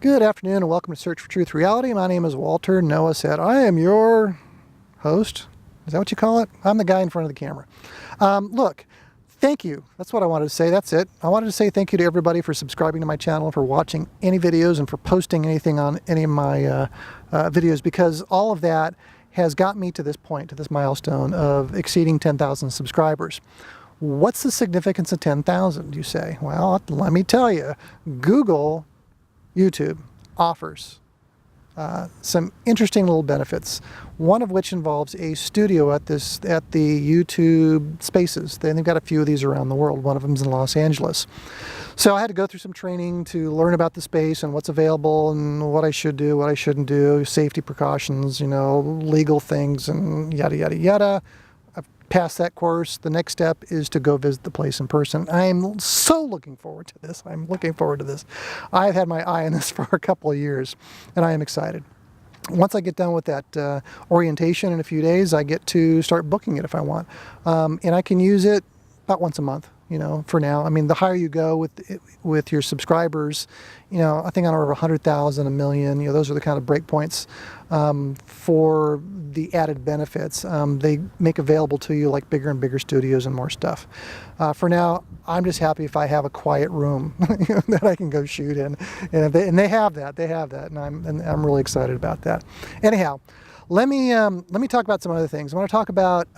Good afternoon and welcome to Search for Truth Reality. My name is Walter. Noah said, I am your host. Is that what you call it? I'm the guy in front of the camera. Look, thank you. That's what I wanted to say. That's it. I wanted to say thank you to everybody for subscribing to my channel, for watching any videos, and for posting anything on any of my videos, because all of that has got me to this point, to this milestone of exceeding 10,000 subscribers. What's the significance of 10,000, you say? Well, let me tell you. YouTube offers some interesting little benefits, one of which involves a studio at the YouTube Spaces. They've got a few of these around the world. One of them is in Los Angeles. So I had to go through some training to learn about the space and what's available and what I should do, what I shouldn't do, safety precautions, legal things, and yada, yada, yada. Past that course, the next step is to go visit the place in person. I'm so looking forward to this. I'm looking forward to this. I've had my eye on this for a couple of years, and I am excited. Once I get done with that orientation in a few days, I get to start booking it if I want. And I can use it about once a month, for now. I mean, the higher you go with your subscribers, I think on over 100,000, a million, those are the kind of breakpoints for the added benefits they make available to you, like bigger and bigger studios and more stuff. For now, I'm just happy if I have a quiet room that I can go shoot in, and they have that, and I'm really excited about that. Anyhow, let me talk about some other things. I want to talk about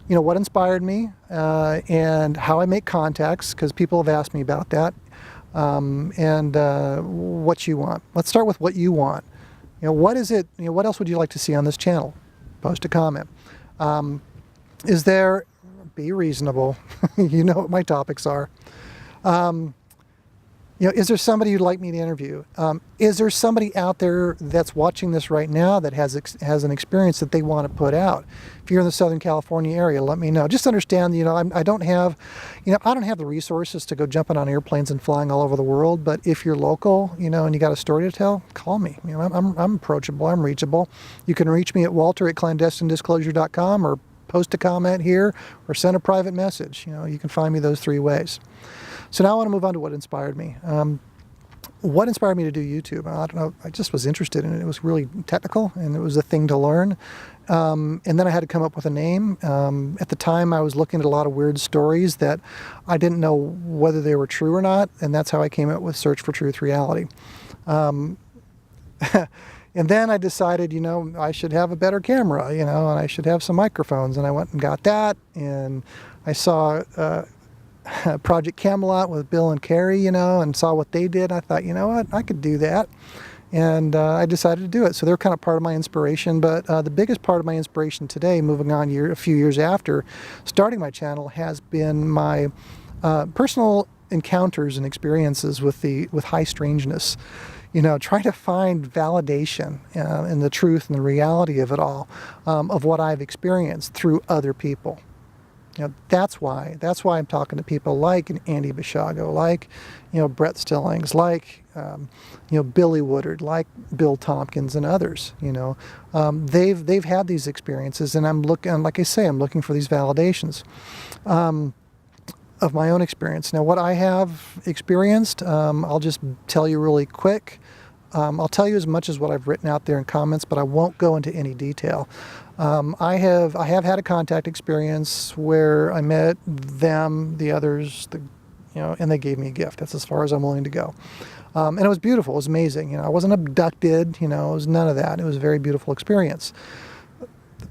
what inspired me and how I make contacts, because people have asked me about that, and what you want. Let's start with what you want. What is it? What else would you like to see on this channel? Post a comment. Be reasonable. You know what my topics are. Is there somebody you'd like me to interview? Is there somebody out there that's watching this right now that has an experience that they want to put out? If you're in the Southern California area, let me know. Just understand, I don't have the resources to go jumping on airplanes and flying all over the world. But if you're local, and you got a story to tell, call me. I'm approachable. I'm reachable. You can reach me at walter@clandestinedisclosure.com, or post a comment here, or send a private message. You can find me those three ways. So now I want to move on to what inspired me. What inspired me to do YouTube? I don't know. I just was interested in it. It was really technical, and it was a thing to learn. And then I had to come up with a name. At the time, I was looking at a lot of weird stories that I didn't know whether they were true or not, and that's how I came up with Search for Truth Reality. And then I decided, I should have a better camera, and I should have some microphones, and I went and got that, and I saw Project Camelot with Bill and Carrie, and saw what they did. I thought, what, I could do that. And I decided to do it. So they're kind of part of my inspiration. But the biggest part of my inspiration today, moving on a few years after starting my channel, has been my personal encounters and experiences with high strangeness. Trying to find validation in the truth and the reality of it all, of what I've experienced through other people. That's why I'm talking to people like Andy Basiago, like Brett Stillings, like Billy Woodard, like Bill Tompkins, and others. They've had these experiences, and I'm looking for these validations of my own experience. Now, what I have experienced, I'll just tell you really quick. I'll tell you as much as what I've written out there in comments, but I won't go into any detail. I have had a contact experience where I met them, the others, and they gave me a gift. That's as far as I'm willing to go. And it was beautiful. It was amazing. I wasn't abducted. It was none of that. It was a very beautiful experience.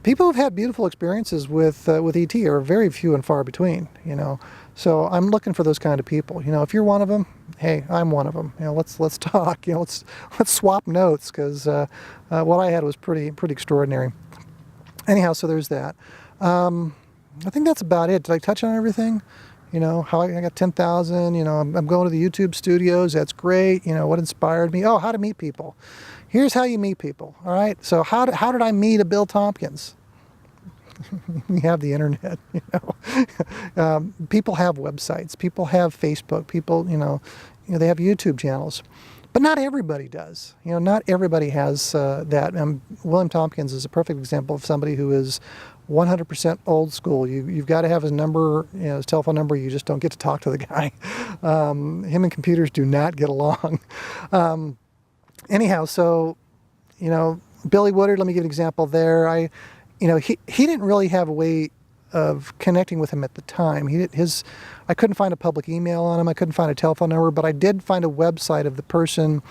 People who've had beautiful experiences with ET are very few and far between. So I'm looking for those kind of people. If you're one of them, hey, I'm one of them. Let's talk. Let's swap notes, because what I had was pretty extraordinary. Anyhow, so there's that. I think that's about it. Did I touch on everything? How I got 10,000. I'm going to the YouTube studios. That's great. What inspired me? Oh, how to meet people. Here's how you meet people. All right. So how did I meet a Bill Tompkins? You have the internet. People have websites. People have Facebook. People, they have YouTube channels. But not everybody does. Not everybody has that. William Tompkins is a perfect example of somebody who is 100% old school. You've got to have his number, his telephone number. You just don't get to talk to the guy. Him and computers do not get along. anyhow, so, you know, Billy Woodard, let me give an example there. He didn't really have a way of connecting with him at the time. I couldn't find a public email on him. I couldn't find a telephone number, but I did find a website of the person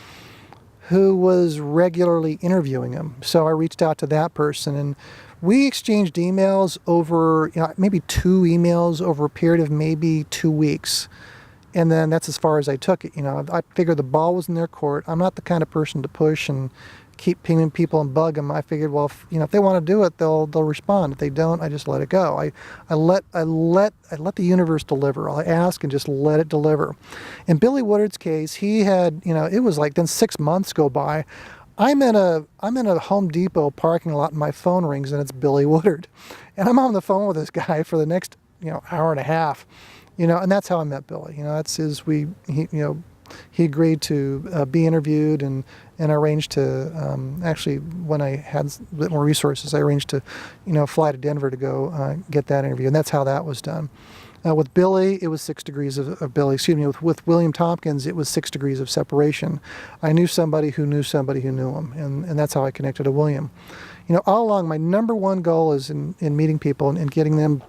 who was regularly interviewing him. So I reached out to that person, and we exchanged emails over, maybe 2 emails over a period of maybe 2 weeks. And then that's as far as I took it. I figured the ball was in their court. I'm not the kind of person to push and keep pinging people and bug them. I figured, well, if they want to do it, they'll respond. If they don't, I just let it go. I let the universe deliver. I ask and just let it deliver. In Billy Woodard's case, he had, it was like then 6 months go by. I'm in a Home Depot parking lot and my phone rings and it's Billy Woodard, and I'm on the phone with this guy for the next hour and a half, and that's how I met Billy. He agreed to be interviewed, and arranged to, actually, when I had a bit more resources, I arranged to, fly to Denver to go get that interview, and that's how that was done. With Billy, it was 6 degrees of Billy. Excuse me. With William Tompkins, it was 6 degrees of separation. I knew somebody who knew somebody who knew him, and that's how I connected to William. All along, my number one goal is in meeting people and getting them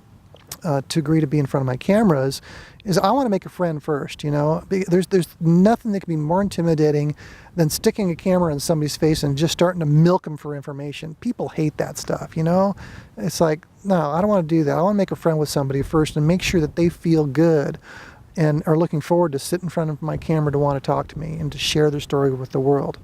to agree to be in front of my cameras is I want to make a friend first. There's nothing that can be more intimidating than sticking a camera in somebody's face and just starting to milk them for information. People hate that stuff. It's like, no, I don't want to do that. I want to make a friend with somebody first and make sure that they feel good and are looking forward to sit in front of my camera to want to talk to me and to share their story with the world.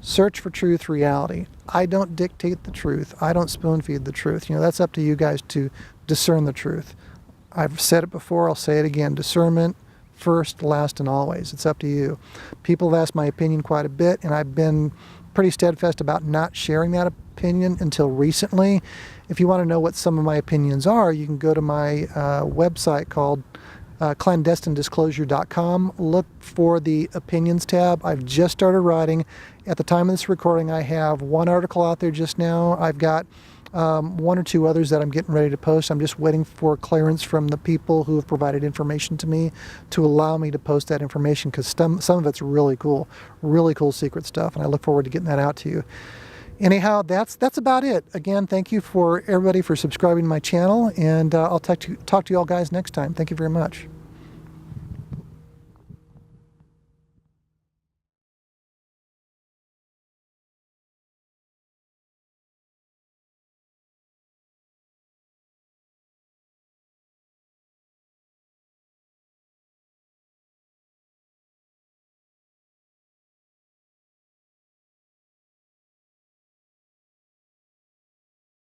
Search for truth, reality. I don't dictate the truth. I don't spoon feed the truth. That's up to you guys to discern the truth. I've said it before, I'll say it again. Discernment first, last, and always. It's up to you. People have asked my opinion quite a bit, and I've been pretty steadfast about not sharing that opinion until recently. If you want to know what some of my opinions are, you can go to my website called clandestinedisclosure.com. Look for the opinions tab. I've just started writing. At the time of this recording, I have 1 article out there just now. I've got 1 or 2 others that I'm getting ready to post. I'm just waiting for clearance from the people who have provided information to me to allow me to post that information, because some of it's really cool secret stuff, and I look forward to getting that out to you. Anyhow, that's about it. Again, thank you for everybody for subscribing to my channel, and I'll talk to you all guys next time. Thank you very much.